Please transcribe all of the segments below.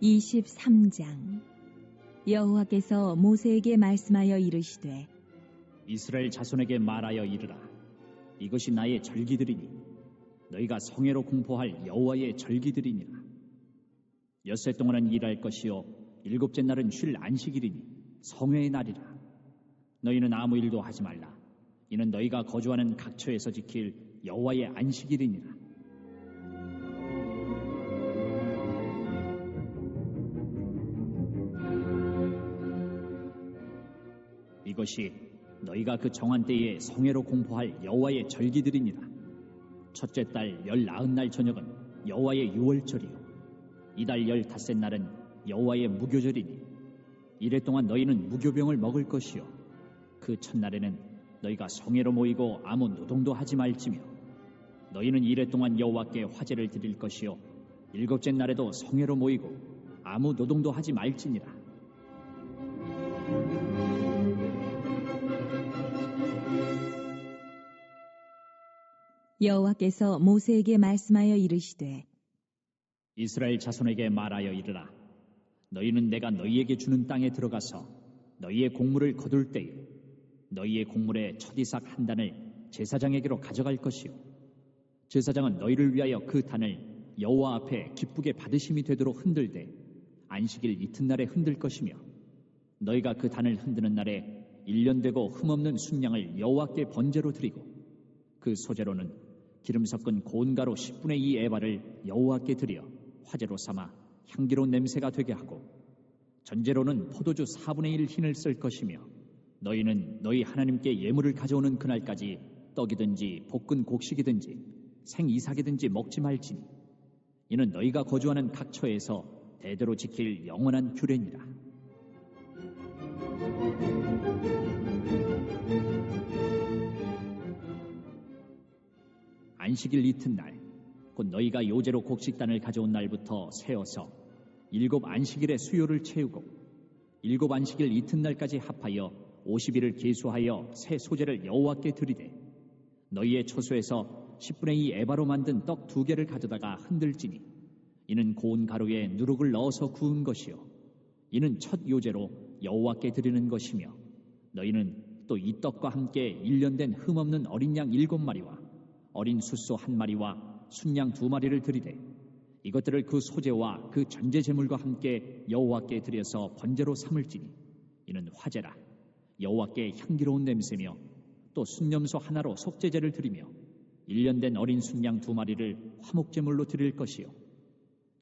23장. 여호와께서 모세에게 말씀하여 이르시되 이스라엘 자손에게 말하여 이르라. 이것이 나의 절기들이니 너희가 성회로 공포할 여호와의 절기들이니라. 엿새 동안은 일할 것이요 일곱째 날은 쉴 안식일이니 성회의 날이라. 너희는 아무 일도 하지 말라. 이는 너희가 거주하는 각처에서 지킬 여호와의 안식일이니라. 이것이 너희가 그 정한 때에 성회로 공포할 여호와의 절기들이니라. 첫째 달 19날 저녁은 여호와의 유월절이요 이달 15째 날은 여호와의 무교절이니 이래 동안 너희는 무교병을 먹을 것이요 그 첫날에는 너희가 성회로 모이고 아무 노동도 하지 말지며 너희는 이래 동안 여호와께 화제를 드릴 것이요 일곱째 날에도 성회로 모이고 아무 노동도 하지 말지니라. 여호와께서 모세에게 말씀하여 이르시되 이스라엘 자손에게 말하여 이르라. 너희는 내가 너희에게 주는 땅에 들어가서 너희의 곡물을 거둘 때에 너희의 곡물의 첫 이삭 한 단을 제사장에게로 가져갈 것이요 제사장은 너희를 위하여 그 단을 여호와 앞에 기쁘게 받으심이 되도록 흔들되 안식일 이튿날에 흔들 것이며 너희가 그 단을 흔드는 날에 1년 되고 흠없는 순양을 여호와께 번제로 드리고 그 소재로는 기름 섞은 고운 가루 10분의 2 에바를 여호와께 드려 화제로 삼아 향기로운 냄새가 되게 하고 전제로는 포도주 4분의 1 흰을 쓸 것이며 너희는 너희 하나님께 예물을 가져오는 그날까지 떡이든지 볶은 곡식이든지 생이삭이든지 먹지 말지니 이는 너희가 거주하는 각처에서 대대로 지킬 영원한 규례니라. 안식일 이튿날 곧 너희가 요제로 곡식단을 가져온 날부터 세어서 7 안식일의 수요를 채우고 7 안식일 이튿날까지 합하여 50일을 계수하여 새 소재를 여호와께 드리되 너희의 처소에서 10분의 2 에바로 만든 떡 2개를 가져다가 흔들지니 이는 고운 가루에 누룩을 넣어서 구운 것이요 이는 첫 요제로 여호와께 드리는 것이며 너희는 또 이 떡과 함께 1년 된 흠없는 어린 양 7마리와 어린 숫소 1마리와 순양 2마리를 드리되 이것들을 그 소재와 그 전제 제물과 함께 여호와께 드려서 번제로 삼을지니 이는 화제라. 여호와께 향기로운 냄새며 또 순염소 하나로 속죄제를 드리며 1년 된 어린 순양 2마리를 화목제물로 드릴 것이요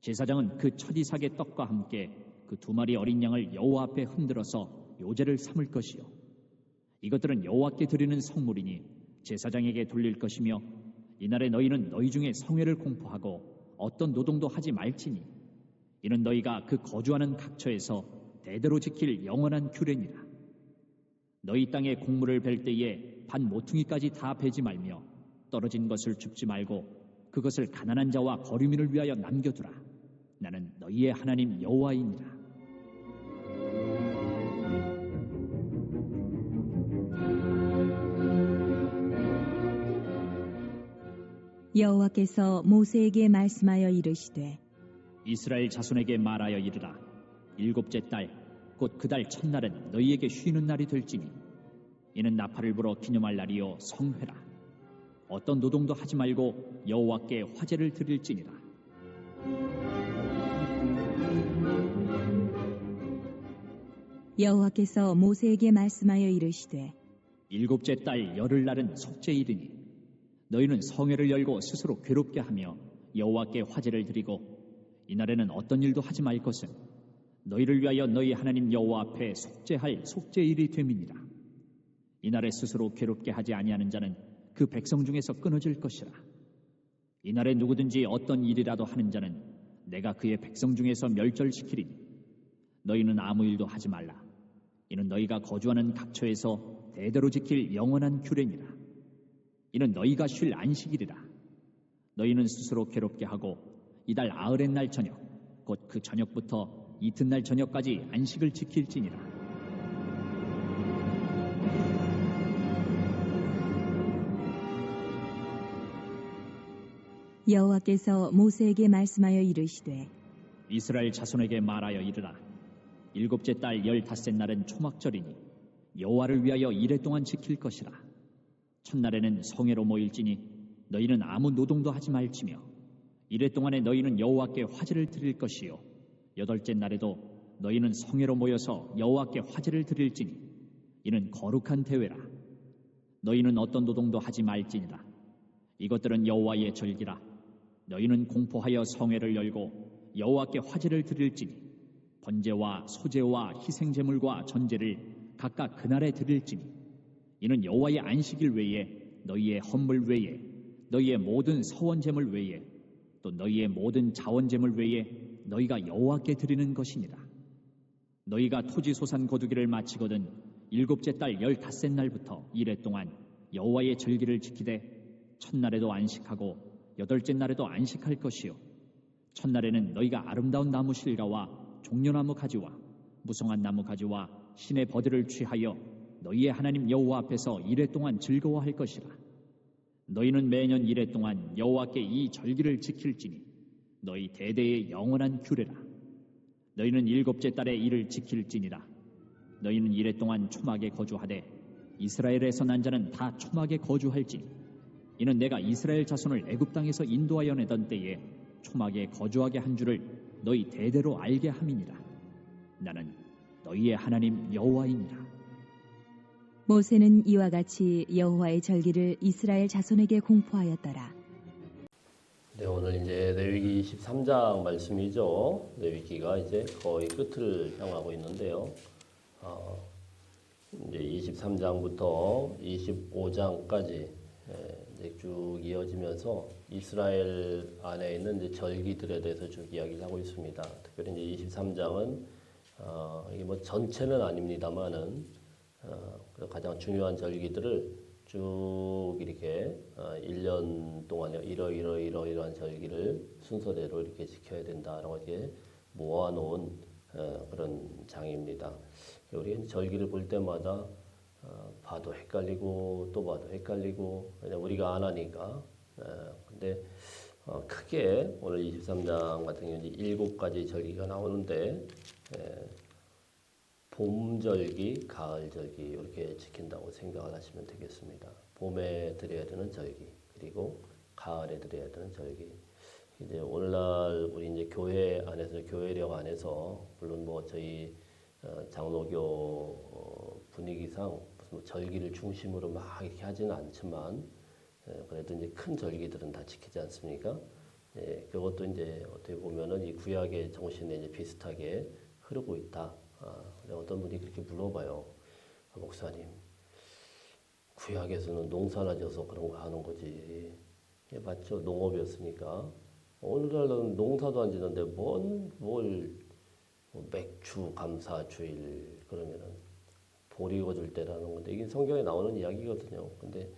제사장은 그 첫 이삭의 떡과 함께 그 2마리 어린 양을 여호와 앞에 흔들어서 요제를 삼을 것이요 이것들은 여호와께 드리는 성물이니 제사장에게 돌릴 것이며 이날에 너희는 너희 중에 성회를 공포하고 어떤 노동도 하지 말지니 이는 너희가 그 거주하는 각처에서 대대로 지킬 영원한 규례니라. 너희 땅에 곡물을 벨 때에 반 모퉁이까지 다 베지 말며 떨어진 것을 줍지 말고 그것을 가난한 자와 거류민을 위하여 남겨두라. 나는 너희의 하나님 여호와이니라. 여호와께서 모세에게 말씀하여 이르시되 이스라엘 자손에게 말하여 이르라. 7째 달 곧 그 달 첫날은 너희에게 쉬는 날이 될지니 이는 나팔을 불어 기념할 날이요 성회라. 어떤 노동도 하지 말고 여호와께 화제를 드릴지니라. 여호와께서 모세에게 말씀하여 이르시되 7째 달 열흘날은 속죄일이니 너희는 성회를 열고 스스로 괴롭게 하며 여호와께 화제를 드리고 이날에는 어떤 일도 하지 말 것은 너희를 위하여 너희 하나님 여호와 앞에 속죄할 속죄일이 됨이니라. 이날에 스스로 괴롭게 하지 아니하는 자는 그 백성 중에서 끊어질 것이라. 이날에 누구든지 어떤 일이라도 하는 자는 내가 그의 백성 중에서 멸절시키리니 너희는 아무 일도 하지 말라. 이는 너희가 거주하는 각처에서 대대로 지킬 영원한 규례니라. 이는 너희가 쉴 안식일이라. 너희는 스스로 괴롭게 하고 이달 아흘의 날 저녁 곧 그 저녁부터 이튿날 저녁까지 안식을 지킬지니라. 여호와께서 모세에게 말씀하여 이르시되 이스라엘 자손에게 말하여 이르라. 일곱째 달 15째 날은 초막절이니 여호와를 위하여 이레 동안 지킬 것이라. 첫날에는 성회로 모일지니 너희는 아무 노동도 하지 말지며 이레 동안에 너희는 여호와께 화제를 드릴 것이요 여덟째 날에도 너희는 성회로 모여서 여호와께 화제를 드릴지니 이는 거룩한 대회라. 너희는 어떤 노동도 하지 말지니라. 이것들은 여호와의 절기라. 너희는 공포하여 성회를 열고 여호와께 화제를 드릴지니 번제와 소제와 희생제물과 전제를 각각 그날에 드릴지니 이는 여호와의 안식일 외에 너희의 헌물 외에 너희의 모든 서원제물 외에 또 너희의 모든 자원제물 외에 너희가 여호와께 드리는 것이니라. 너희가 토지 소산 거두기를 마치거든 일곱째 달 15째 날부터 이레 동안 여호와의 절기를 지키되 첫날에도 안식하고 여덟째 날에도 안식할 것이요 첫날에는 너희가 아름다운 나무 실과와 종려나무 가지와 무성한 나무 가지와 신의 버들을 취하여 너희의 하나님 여호와 앞에서 이레 동안 즐거워할 것이라. 너희는 매년 이레 동안 여호와께 이 절기를 지킬지니 너희 대대의 영원한 규례라. 너희는 일곱째 달에 이를 지킬지니라. 너희는 이레 동안 초막에 거주하되 이스라엘에서 난 자는 다 초막에 거주할지니 이는 내가 이스라엘 자손을 애굽 땅에서 인도하여 내던 때에 초막에 거주하게 한 줄을 너희 대대로 알게 함이니라. 나는 너희의 하나님 여호와이니라. 모세는 이와 같이 여호와의 절기를 이스라엘 자손에게 공포하였더라. 네, 오늘 이제 레위기 23장 말씀이죠. 레위기가 이제 거의 끝을 향하고 있는데요. 이제 23장부터 25장까지 쭉 이어지면서 이스라엘 안에 있는 이제 절기들에 대해서 쭉 이야기를 하고 있습니다. 특별히 이제 23장은 이게 뭐 전체는 아닙니다만은 가장 중요한 절기들을 쭉 이렇게 1년 동안에 이러이러한 절기를 순서대로 이렇게 지켜야 된다라고 이렇게 모아놓은 그런 장입니다. 우리 절기를 볼 때마다 봐도 헷갈리고 또 봐도 헷갈리고 왜냐면 우리가 안 하니까. 근데 크게 오늘 23장 같은 경우는 7가지 절기가 나오는데 봄절기, 가을절기 이렇게 지킨다고 생각을 하시면 되겠습니다. 봄에 드려야 되는 절기, 그리고 가을에 드려야 되는 절기. 이제 오늘날 우리 이제 교회 안에서 교회력 안에서 물론 뭐 저희 장로교 분위기상 무슨 절기를 중심으로 막 이렇게 하지는 않지만 그래도 이제 큰 절기들은 다 지키지 않습니까? 그것도 이제 어떻게 보면은 이 구약의 정신에 이제 비슷하게 흐르고 있다. 어떤 분이 그렇게 물어봐요. 목사님, 구약에서는 농사나 져서 그런 거 하는 거지. 맞죠? 농업이었으니까. 오늘날은 농사도 안 지는데 뭘 맥주 감사주일 그러면은 보리 거둘 때라는 건데 이게 성경에 나오는 이야기거든요. 근데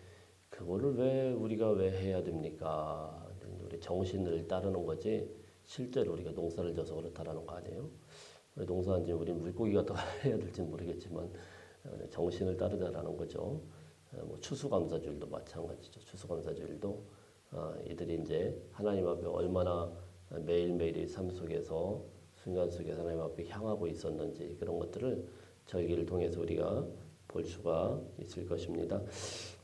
그거를 우리가 왜 해야 됩니까? 우리 정신을 따르는 거지 실제로 우리가 농사를 져서 그렇다라는 거 아니에요? 농사인지 우리 물고기가 더 해야 될지는 모르겠지만 정신을 따르자라는 거죠. 뭐 추수감사주일도 마찬가지죠. 추수감사주일도 이들이 이제 하나님 앞에 얼마나 매일매일의 삶 속에서 순간 속에서 하나님 앞에 향하고 있었는지 그런 것들을 절기를 통해서 우리가 볼 수가 있을 것입니다.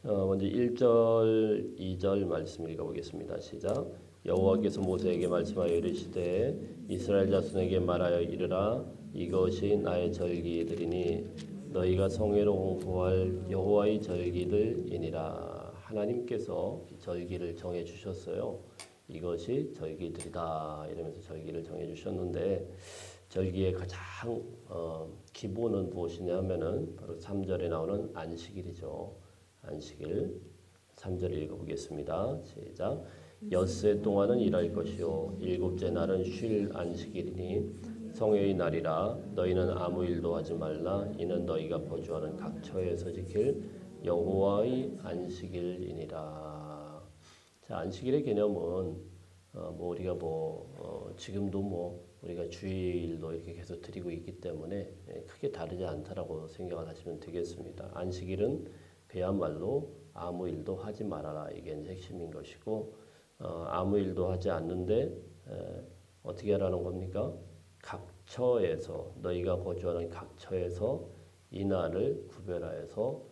먼저 1절, 2절 말씀 읽어보겠습니다. 시작. 여호와께서 모세에게 말씀하여 이르시되 이스라엘 자손에게 말하여 이르라 이것이 나의 절기들이니 너희가 성회로 공포할 여호와의 절기들이니라. 하나님께서 절기를 정해 주셨어요. 이것이 절기들이다 이러면서 절기를 정해 주셨는데 절기의 가장 기본은 무엇이냐 하면은 바로 3절에 나오는 안식일이죠. 안식일 3절 읽어보겠습니다. 시작. 엿새 동안은 일할 것이요 일곱째 날은 쉴 안식일이니 성회의 날이라 너희는 아무 일도 하지 말라 이는 너희가 거주하는 각 처에서 지킬 여호와의 안식일이니라. 자, 안식일의 개념은 우리가 지금도 우리가 주일도 이렇게 계속 드리고 있기 때문에 크게 다르지 않다라고 생각을 하시면 되겠습니다. 안식일은 그야말로 아무 일도 하지 말아라 이게 핵심인 것이고 아무 일도 하지 않는데 어떻게 하라는 겁니까? 각처에서 너희가 거주하는 각처에서 이날을 구별하여서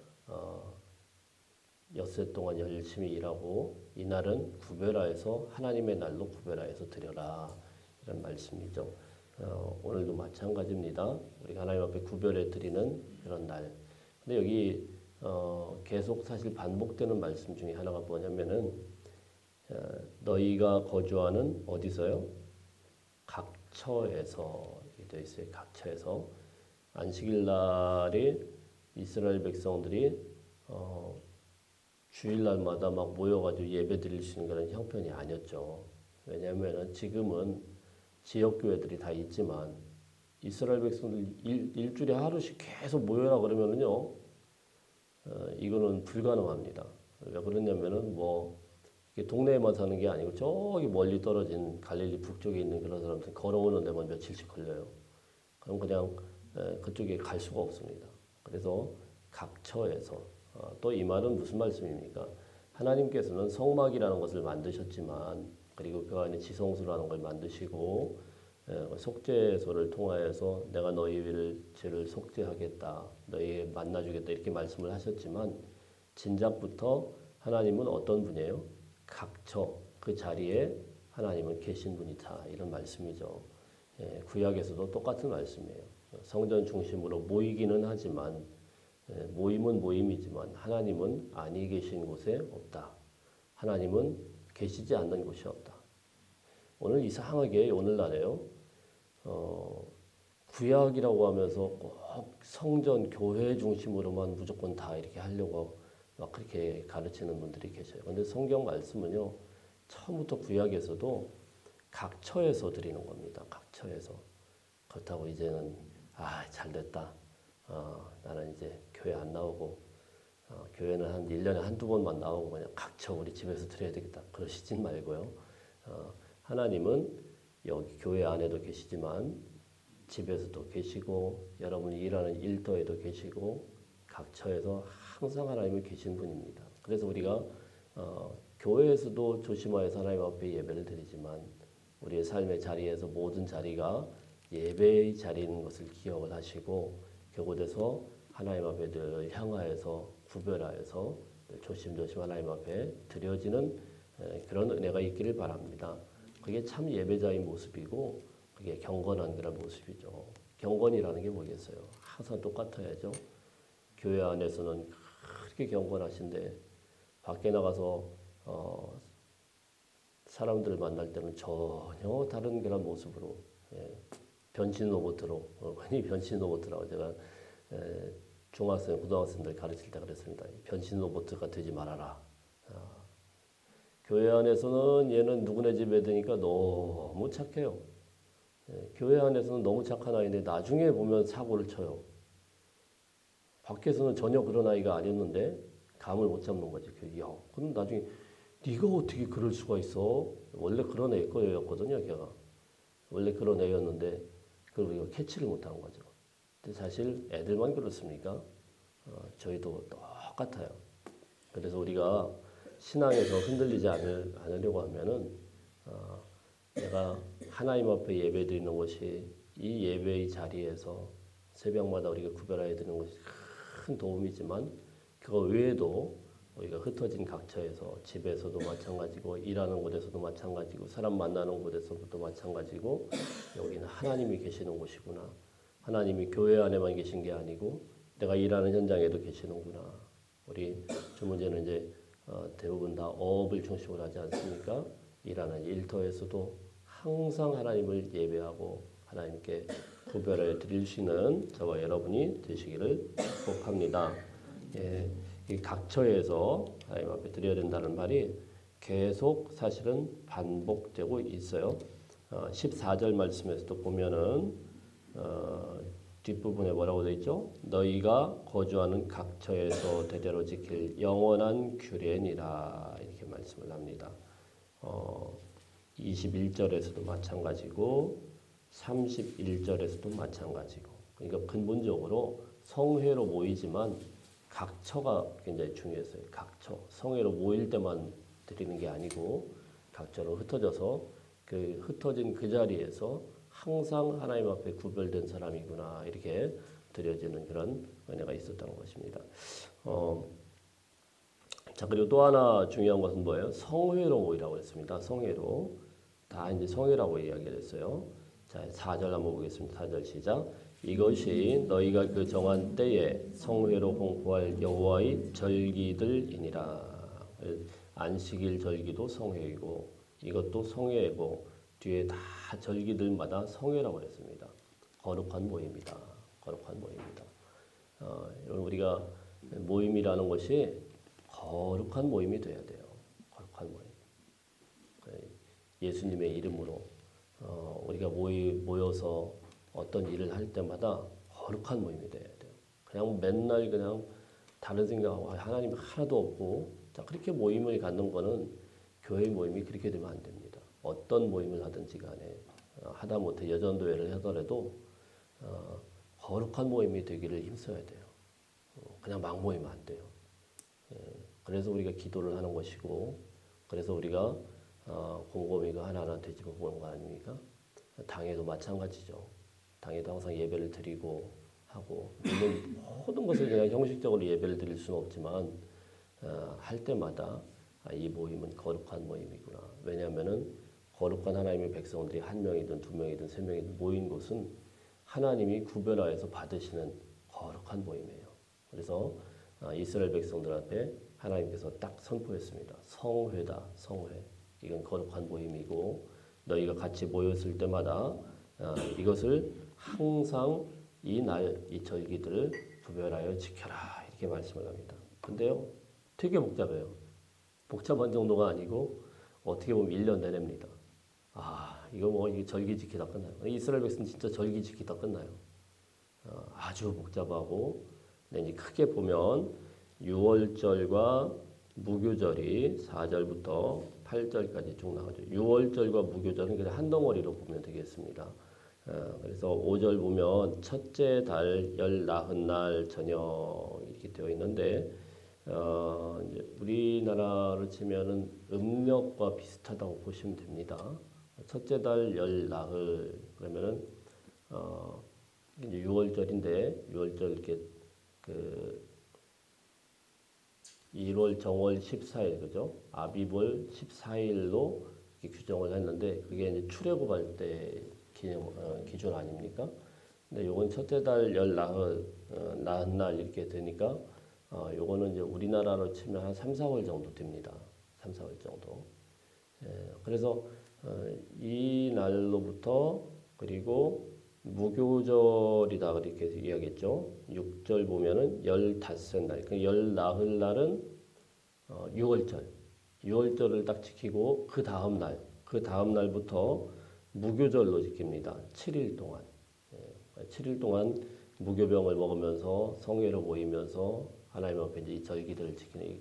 엿새 동안 열심히 일하고 이날은 구별하여서 하나님의 날로 구별하여서 드려라 이런 말씀이죠. 오늘도 마찬가지입니다. 우리가 하나님 앞에 구별해 드리는 그런 날. 근데 여기 계속 사실 반복되는 말씀 중에 하나가 뭐냐면은 너희가 거주하는 어디서요? 각처에서 이렇게 되어 있어요. 각처에서 안식일 날에 이스라엘 백성들이 주일날마다 막 모여가지고 예배 드릴 수 있는 그런 형편이 아니었죠. 왜냐하면 지금은 지역 교회들이 다 있지만 이스라엘 백성들 일주일에 하루씩 계속 모여라 그러면은요, 이거는 불가능합니다. 왜 그러냐면은 뭐 동네에만 사는 게 아니고 저기 멀리 떨어진 갈릴리 북쪽에 있는 그런 사람들 걸어오는 데만 며칠씩 걸려요. 그럼 그냥 그쪽에 갈 수가 없습니다. 그래서 각처에서 또 이 말은 무슨 말씀입니까? 하나님께서는 성막이라는 것을 만드셨지만 그리고 그 안에 지성소라는 걸 만드시고 속죄소를 통하여서 내가 너희를 죄를 속죄하겠다, 너희 만나주겠다 이렇게 말씀을 하셨지만 진작부터 하나님은 어떤 분이에요? 각처 그 자리에 하나님은 계신 분이다 이런 말씀이죠. 구약에서도 똑같은 말씀이에요. 성전 중심으로 모이기는 하지만 모임은 모임이지만 하나님은 아니 계신 곳에 없다. 하나님은 계시지 않는 곳이 없다. 오늘 이상하게 오늘날에요. 구약이라고 하면서 꼭 성전 교회 중심으로만 무조건 다 이렇게 하려고 막 그렇게 가르치는 분들이 계셔요. 근데 성경 말씀은요. 처음부터 구약에서도 각처에서 드리는 겁니다. 각처에서. 그렇다고 이제는 잘됐다. 나는 이제 교회 안 나오고 교회는 한 1년에 한두 번만 나오고 그냥 각처 우리 집에서 드려야 되겠다. 그러시진 말고요. 하나님은 여기 교회 안에도 계시지만 집에서도 계시고 여러분이 일하는 일터에도 계시고 각처에서 항상 하나님은 계신 분입니다. 그래서 우리가 교회에서도 조심하여서 하나님 앞에 예배를 드리지만 우리의 삶의 자리에서 모든 자리가 예배의 자리인 것을 기억을 하시고 그곳에서 하나님 앞에 늘 향하여서 구별하여서 조심조심 하나님 앞에 드려지는 그런 은혜가 있기를 바랍니다. 그게 참 예배자의 모습이고 그게 경건한 그런 모습이죠. 경건이라는 게 뭐겠어요? 항상 똑같아야죠. 교회 안에서는 그렇게 경건하신데 밖에 나가서 사람들을 만날 때는 전혀 다른 그런 모습으로 변신 로봇으로 흔히 변신 로봇이라고 제가 중학생, 고등학생들 가르칠 때 그랬습니다. 변신 로봇가 되지 말아라. 교회 안에서는 얘는 누구네 집에 드니까 너무 착해요. 교회 안에서는 너무 착한 아이인데 나중에 보면 사고를 쳐요. 밖에서는 전혀 그런 아이가 아니었는데 감을 못 잡는 거지. 야, 그럼 나중에 네가 어떻게 그럴 수가 있어? 원래 그런 애였거든요, 걔가. 원래 그런 애였는데 그걸 우리가 캐치를 못한 거죠. 근데 사실 애들만 그렇습니까? 저희도 똑같아요. 그래서 우리가 신앙에서 흔들리지 않으려고 하면은 내가 하나님 앞에 예배 드리는 것이 이 예배의 자리에서 새벽마다 우리가 구별하여 드리는 것이 큰 도움이지만 그거 외에도 우리가 흩어진 각처에서 집에서도 마찬가지고 일하는 곳에서도 마찬가지고 사람 만나는 곳에서도 마찬가지고 여기는 하나님이 계시는 곳이구나. 하나님이 교회 안에만 계신 게 아니고 내가 일하는 현장에도 계시는구나. 우리 주문제는 이제 대부분 다 어업을 중심으로 하지 않습니까? 일하는 일터에서도 항상 하나님을 예배하고 하나님께 구별해 드릴 수 있는 저와 여러분이 되시기를 축복합니다. 이 각처에서 하나님 앞에 드려야 된다는 말이 계속 사실은 반복되고 있어요. 14절 말씀에서도 보면은 뒷부분에 뭐라고 되어 있죠? 너희가 거주하는 각처에서 대대로 지킬 영원한 규례니라 이렇게 말씀을 합니다. 21절에서도 마찬가지고 31절에서도 마찬가지고 그러니까 근본적으로 성회로 모이지만 각처가 굉장히 중요했어요. 각처. 성회로 모일 때만 드리는 게 아니고 각처로 흩어져서 그 흩어진 그 자리에서 항상 하나님 앞에 구별된 사람이구나 이렇게 드려지는 그런 은혜가 있었다는 것입니다. 자, 그리고 또 하나 중요한 것은 뭐예요? 성회로 모이라고 했습니다. 성회로. 다 이제 성회라고 이야기를 했어요. 자, 4절 한번 보겠습니다. 4절 시작. 이것이 너희가 그 정한 때에 성회로 공포할 여호와의 절기들이니라. 안식일 절기도 성회이고 이것도 성회이고 뒤에 다 절기들마다 성회라고 했습니다. 거룩한 모임이다. 거룩한 모임이다. 여러분 우리가 모임이라는 것이 거룩한 모임이 돼야 돼요. 거룩한 모임. 예수님의 이름으로 우리가 모여서 어떤 일을 할 때마다 거룩한 모임이 돼야 돼요. 그냥 맨날 그냥 다른 생각하고 하나님이 하나도 없고 자 그렇게 모임을 갖는 거는 교회 모임이 그렇게 되면 안 됩니다. 어떤 모임을 하든지 간에 하다못해 여전도회를 하더라도 거룩한 모임이 되기를 힘써야 돼요. 그냥 막 모이면 안 돼요. 그래서 우리가 기도를 하는 것이고 그래서 우리가 곰곰이가 하나하나 되짚어 보는 거 아닙니까? 당에도 마찬가지죠. 당에도 항상 예배를 드리고 하고 물론 모든 것을 그냥 형식적으로 예배를 드릴 수는 없지만 할 때마다 이 모임은 거룩한 모임이구나. 왜냐하면은 거룩한 하나님의 백성들이 한 명이든 두 명이든 세 명이든 모인 곳은 하나님이 구별하여서 받으시는 거룩한 모임이에요. 그래서 이스라엘 백성들 앞에 하나님께서 딱 선포했습니다. 성회다, 성회. 이건 거룩한 모임이고 너희가 같이 모였을 때마다 이것을 항상 이 절기들을 구별하여 지켜라 이렇게 말씀을 합니다. 근데요 되게 복잡해요. 복잡한 정도가 아니고 어떻게 보면 1년 내냅니다. 이거 뭐 이게 절기 지키다 끝나요. 이스라엘 백성 진짜 절기 지키다 끝나요. 아주 복잡하고 근데 이제 크게 보면 6월절과 무교절이 4절부터 8절까지 쭉 나오죠. 6월절과 무교절은 그냥 한 덩어리로 보면 되겠습니다. 그래서 5절 보면 첫째 달 열 나흔 날 저녁 이렇게 되어 있는데 이제 우리나라로 치면은 음력과 비슷하다고 보시면 됩니다. 첫째 달 열 나흘 그러면은 이제 6월절인데 6월절 이렇게 그 1월 정월 14일 그죠? 아비볼 14일로 이렇게 규정을 했는데 그게 이제 출애굽할 때 기준 아닙니까? 근데 요건 첫째 달 열 나흔 날 이렇게 되니까 요거는 이제 우리나라로 치면 한 3, 4월 정도 됩니다. 3, 4월 정도. 그래서 이 날로부터 그리고 무교절이다 그렇게 이야기했죠. 6절 보면은 15날, 그 열 나흘 날은 6월절. 6월절을 딱 지키고 그 다음 날부터 무교절로 지킵니다. 7일 동안. 7일 동안 무교병을 먹으면서 성회로 모이면서 하나님 앞에 이제 이 절기들을 지키는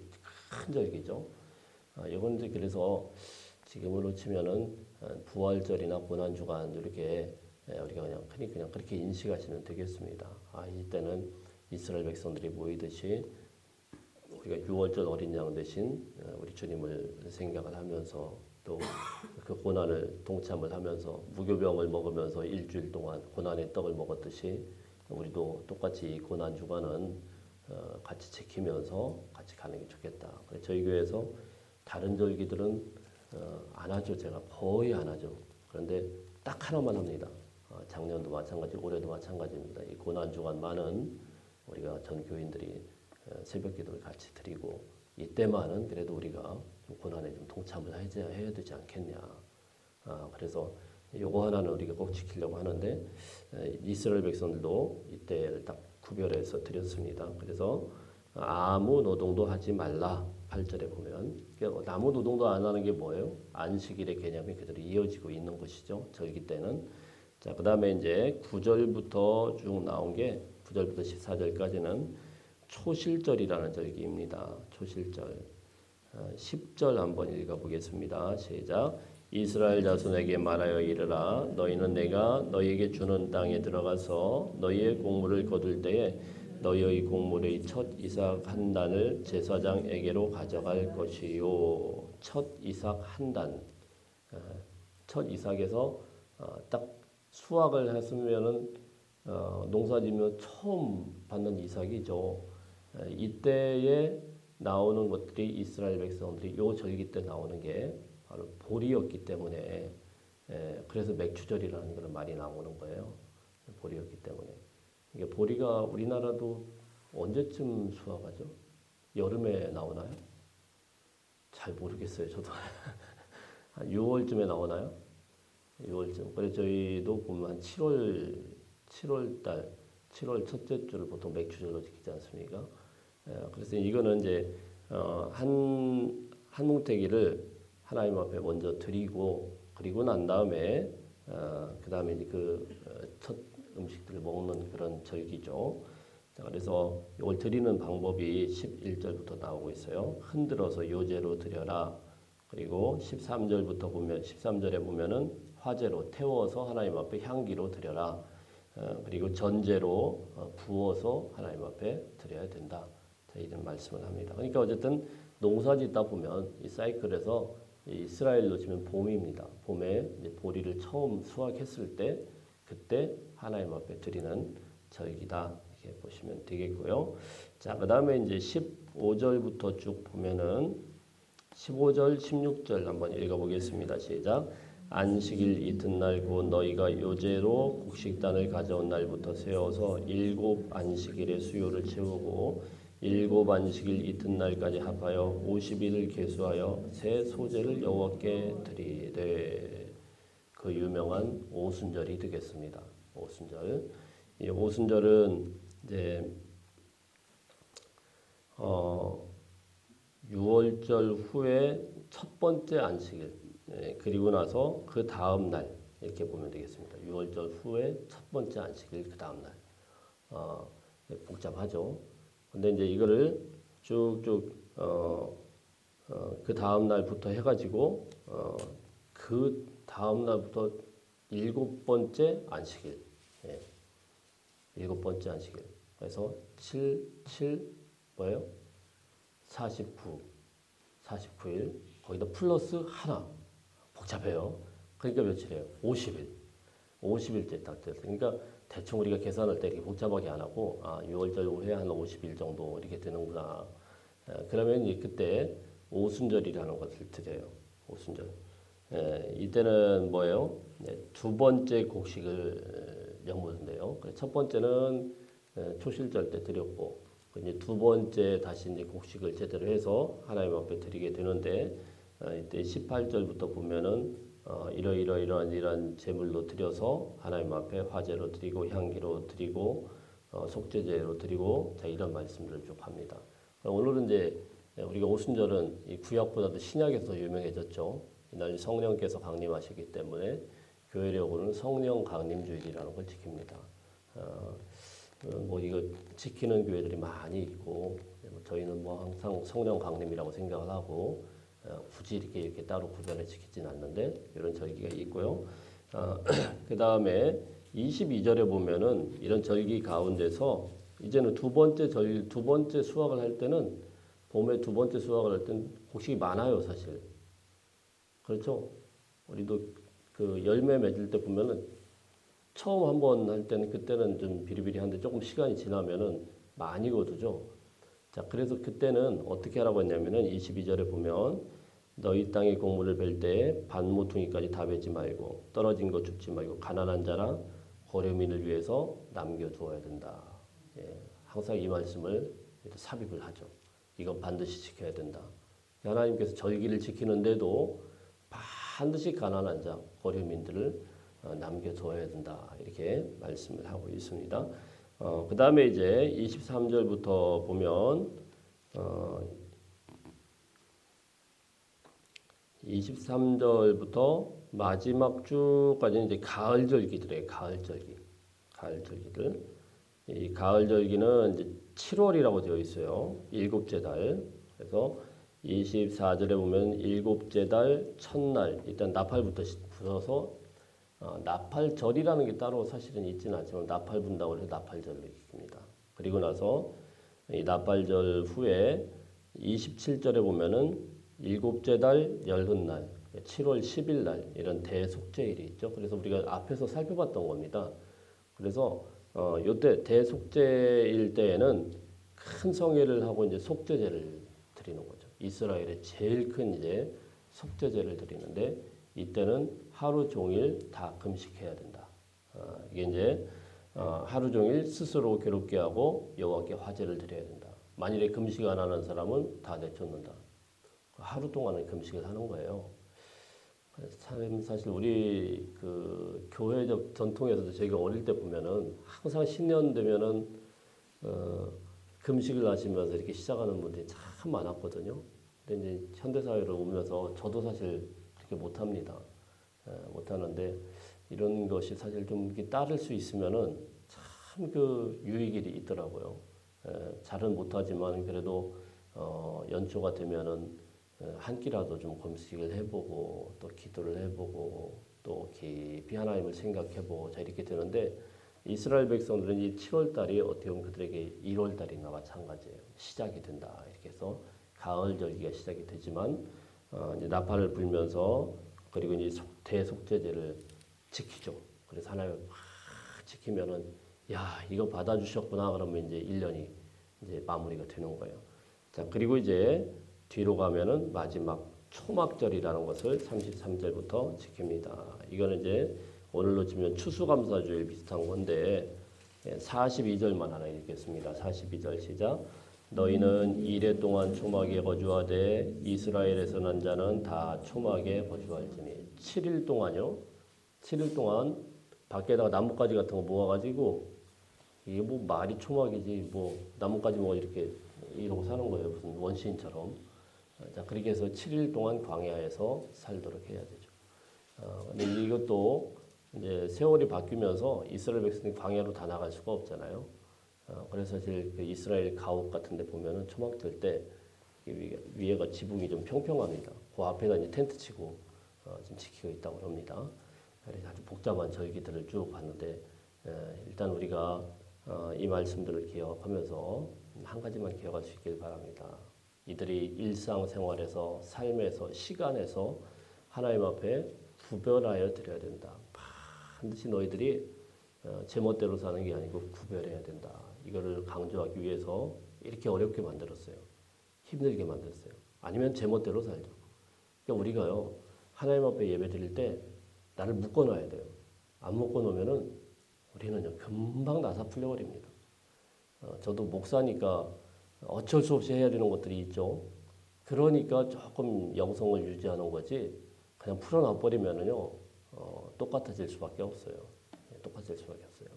큰 절기죠. 이건 이제 그래서 지금으로 치면은 부활절이나 고난주간 이렇게 우리가 그냥 그렇게 인식하시면 되겠습니다. 이때는 이스라엘 백성들이 모이듯이 우리가 6월절 어린 양 대신 우리 주님을 생각을 하면서 또 그 고난을 동참을 하면서 무교병을 먹으면서 일주일 동안 고난의 떡을 먹었듯이 우리도 똑같이 이 고난 주간은 같이 지키면서 같이 가는 게 좋겠다. 저희 교회에서 다른 절기들은 안 하죠. 제가 거의 안 하죠. 그런데 딱 하나만 합니다. 작년도 마찬가지, 올해도 마찬가지입니다. 이 고난 주간만은 우리가 전 교인들이 새벽 기도를 같이 드리고 이때만은 그래도 우리가 좀 고난에 좀 동참을 해야 되지 않겠냐. 그래서 요거 하나는 우리가 꼭 지키려고 하는데 이스라엘 백성들도 이때를 딱 구별해서 드렸습니다. 그래서 아무 노동도 하지 말라. 8절에 보면 아무 노동도 안 하는 게 뭐예요? 안식일의 개념이 그대로 이어지고 있는 것이죠. 절기 때는. 자, 그다음에 이제 9절부터 쭉 나온 게 9절부터 14절까지는 초실절이라는 절기입니다. 초실절. 10절 한번 읽어보겠습니다. 시작. 이스라엘 자손에게 말하여 이르라. 너희는 내가 너희에게 주는 땅에 들어가서 너희의 곡물을 거둘 때에 너희의 곡물의 첫 이삭 한 단을 제사장에게로 가져갈 것이요. 첫 이삭 한 단. 첫 이삭에서 딱 수확을 했으면은 농사지면 처음 받는 이삭이죠. 이때에 나오는 것들이 이스라엘 백성들이 요 절기 때 나오는 게 바로 보리였기 때문에 그래서 맥추절이라는 그런 말이 나오는 거예요. 보리였기 때문에. 이게 보리가 우리나라도 언제쯤 수확하죠? 여름에 나오나요? 잘 모르겠어요. 저도 한 6월쯤에 나오나요? 6월쯤. 그래서 저희도 보면 한 7월 달, 7월 첫째 주를 보통 맥추절로 지키지 않습니까? 그래서 이거는 이제 한 뭉태기를 하나님 앞에 먼저 드리고 그리고 난 다음에 그 다음에 이제 첫 음식들을 먹는 그런 절기죠. 자, 그래서 이걸 드리는 방법이 11절부터 나오고 있어요. 흔들어서 요제로 드려라. 그리고 13절부터 보면 13절에 보면은 화제로 태워서 하나님 앞에 향기로 드려라. 그리고 전제로 부어서 하나님 앞에 드려야 된다. 자, 이런 말씀을 합니다. 그러니까 어쨌든 농사 짓다 보면 이 사이클에서 이스라엘로 치면 봄입니다. 봄에 이제 보리를 처음 수확했을 때 그때 하나님 앞에 드리는 절기다. 이렇게 보시면 되겠고요. 자, 그다음에 이제 15절부터 쭉 보면은 15절, 16절 한번 읽어보겠습니다. 시작. 안식일 이튿날 곧 너희가 요제로 곡식단을 가져온 날부터 세워서 7 안식일의 수요를 채우고 7 안식일 이튿날까지 합하여 50일을 계수하여 새 소제를 여호와께 드리되 그 유명한 오순절이 되겠습니다. 오순절. 이 오순절은 이제 6월절 후에 첫 번째 안식일 그리고 나서 그 다음 날 이렇게 보면 되겠습니다. 6월절 후에 첫 번째 안식일 그 다음 날 복잡하죠. 근데 이제 이거를 쭉쭉 그 다음 날부터 해가지고 그 다음 날부터 7번째 안식일, 7번째 안식일. 그래서 7 뭐예요? 49일 거기다 플러스 하나 복잡해요. 그러니까 며칠이에요? 50일. 50일째 딱 됐어요. 그러니까 대충 우리가 계산할 때 이렇게 복잡하게 안 하고 6월절 후에 한 50일 정도 이렇게 되는구나. 그러면 그때 오순절이라는 것을 드려요. 오순절. 이때는 뭐예요? 두 번째 곡식을 연못인데요. 첫 번째는 초실절 때 드렸고, 이제 두 번째 다시 이제 곡식을 제대로 해서 하나님 앞에 드리게 되는데, 이때 18절부터 보면은 이러한 제물로 드려서 하나님 앞에 화제로 드리고 향기로 드리고 속죄제로 드리고 자 이런 말씀들을 쭉 합니다. 오늘은 이제 우리가 오순절은 이 구약보다도 신약에서 더 유명해졌죠. 이날 성령께서 강림하시기 때문에 교회력으로는 성령 강림주일이라는 걸 지킵니다. 뭐 이거 지키는 교회들이 많이 있고 저희는 뭐 항상 성령 강림이라고 생각을 하고 굳이 이렇게 따로 구별해 지키진 않는데 이런 절기가 있고요. 그 다음에 22절에 보면은 이런 절기 가운데서 이제는 두 번째 수확을 할 때는 봄에 두 번째 수확을 할 때는 곡식이 많아요, 사실. 그렇죠? 우리도 그 열매 맺을 때 보면은 처음 한번 할 때는 그때는 좀 비리비리한데 조금 시간이 지나면은 많이 거두죠. 자, 그래서 그때는 어떻게 하라고 했냐면은 22절에 보면 너희 땅의 곡물을 벨 때에 반모퉁이까지 다 베지 말고 떨어진 거 줍지 말고 가난한 자나 고려민을 위해서 남겨두어야 된다. 항상 이 말씀을 삽입을 하죠. 이건 반드시 지켜야 된다. 하나님께서 절기를 지키는데도 반드시 가난한 자, 고려민들을 남겨두어야 된다. 이렇게 말씀을 하고 있습니다. 그 다음에 이제 23절부터 보면 23절부터 마지막 주까지는 이제 가을절기들이에요. 가을절기들. 이 가을절기는 이제 7월이라고 되어 있어요. 일곱째 달. 그래서 24절에 보면 일곱째 달 첫날 일단 나팔부터 불어서 나팔절이라는 게 따로 사실은 있지는 않지만 나팔 분다고 해서 나팔절로 익힙니다. 그리고 나서 이 나팔절 후에 27절에 보면은 일곱째 달 열흔날 7월 10일 날 이런 대속죄일이 있죠. 그래서 우리가 앞에서 살펴봤던 겁니다. 그래서 요때 대속죄일 때에는 큰 성회를 하고 이제 속죄제를 드리는 거죠. 이스라엘의 제일 큰 이제 속죄제를 드리는데 이때는 하루 종일 다 금식해야 된다. 이게 이제 하루 종일 스스로 괴롭게 하고 여호와께 화제를 드려야 된다. 만일에 금식 안 하는 사람은 다 내쫓는다. 하루 동안은 금식을 하는 거예요. 참 사실 우리 그 교회적 전통에서도 저희가 어릴 때 보면은 항상 신년 되면은 금식을 하시면서 이렇게 시작하는 분들이 참 많았거든요. 근데 이제 현대 사회로 오면서 저도 사실 그렇게 못합니다. 못하는데 이런 것이 사실 좀 이렇게 따를 수 있으면은 참 그 유익이 있더라고요. 잘은 못하지만 그래도 연초가 되면은 한 끼라도 좀 금식을 해보고 또 기도를 해보고 또 깊이 하나님을 생각해보고 자 이렇게 되는데 이스라엘 백성들은 이 7월 달이 어떻게 보면 그들에게 1월 달이나 마찬가지예요. 시작이 된다 이렇게 해서 가을 절기가 시작이 되지만 이제 나팔을 불면서 그리고 이제 대속죄제를 지키죠. 그래서 하나님을 막 지키면은 야 이거 받아주셨구나 그러면 이제 1년이 이제 마무리가 되는 거예요. 자 그리고 이제 뒤로 가면은 마지막 초막절이라는 것을 33절부터 지킵니다. 이거는 이제 오늘로 치면 추수감사주일 비슷한 건데 42절만 하나 읽겠습니다. 42절 시작. 너희는 이레 동안 초막에 거주하되 이스라엘에서 난 자는 다 초막에 거주할지니 7일 동안요. 7일 동안 밖에다가 나뭇가지 같은 거 모아가지고 이게 뭐 말이 초막이지 뭐 나뭇가지 모아 이렇게 이러고 사는 거예요. 무슨 원시인처럼. 자 그렇게 해서 7일 동안 광야에서 살도록 해야 되죠. 근데 이것도 이제 세월이 바뀌면서 이스라엘 백성이 광야로 다 나갈 수가 없잖아요. 그래서 사실 그 이스라엘 가옥 같은데 보면은 초막절 때 위에가 지붕이 좀 평평합니다. 그 앞에다 이제 텐트 치고 좀 지키고 있다고 합니다. 그래서 아주 복잡한 절기들을 쭉 봤는데 일단 우리가 이 말씀들을 기억하면서 한 가지만 기억할 수 있길 바랍니다. 이들이 일상생활에서 삶에서 시간에서 하나님 앞에 구별하여 드려야 된다. 반드시 너희들이 제멋대로 사는 게 아니고 구별해야 된다. 이거를 강조하기 위해서 이렇게 어렵게 만들었어요. 힘들게 만들었어요. 아니면 제멋대로 살죠. 그러니까 우리가요 하나님 앞에 예배 드릴 때 나를 묶어놔야 돼요. 안 묶어놓으면은 우리는요 금방 나사 풀려버립니다. 저도 목사니까 어쩔 수 없이 해야 되는 것들이 있죠. 그러니까 조금 영성을 유지하는 거지 그냥 풀어놔 버리면은요 똑같아질 수밖에 없어요. 똑같을 수밖에 없어요.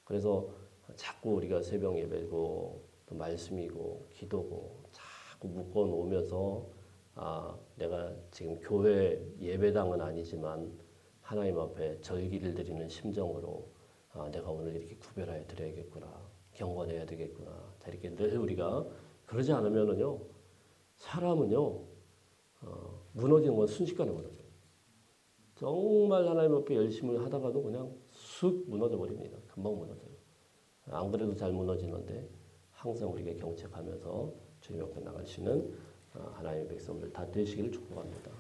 그래서 자꾸 우리가 새벽 예배고 또 말씀이고 기도고 자꾸 묶어 놓으면서 내가 지금 교회 예배당은 아니지만 하나님 앞에 절기를 드리는 심정으로 내가 오늘 이렇게 구별하여 드려야겠구나. 경건해야 되겠구나. 자, 이렇게 늘 우리가 그러지 않으면은요, 사람은요, 무너지는 건 순식간에 무너져요. 정말 하나님 앞에 열심히 하다가도 그냥 쑥 무너져 버립니다. 금방 무너져요. 안 그래도 잘 무너지는데 항상 우리가 경책하면서 주님 앞에 나갈 수 있는 하나님의 백성들 다 되시기를 축복합니다.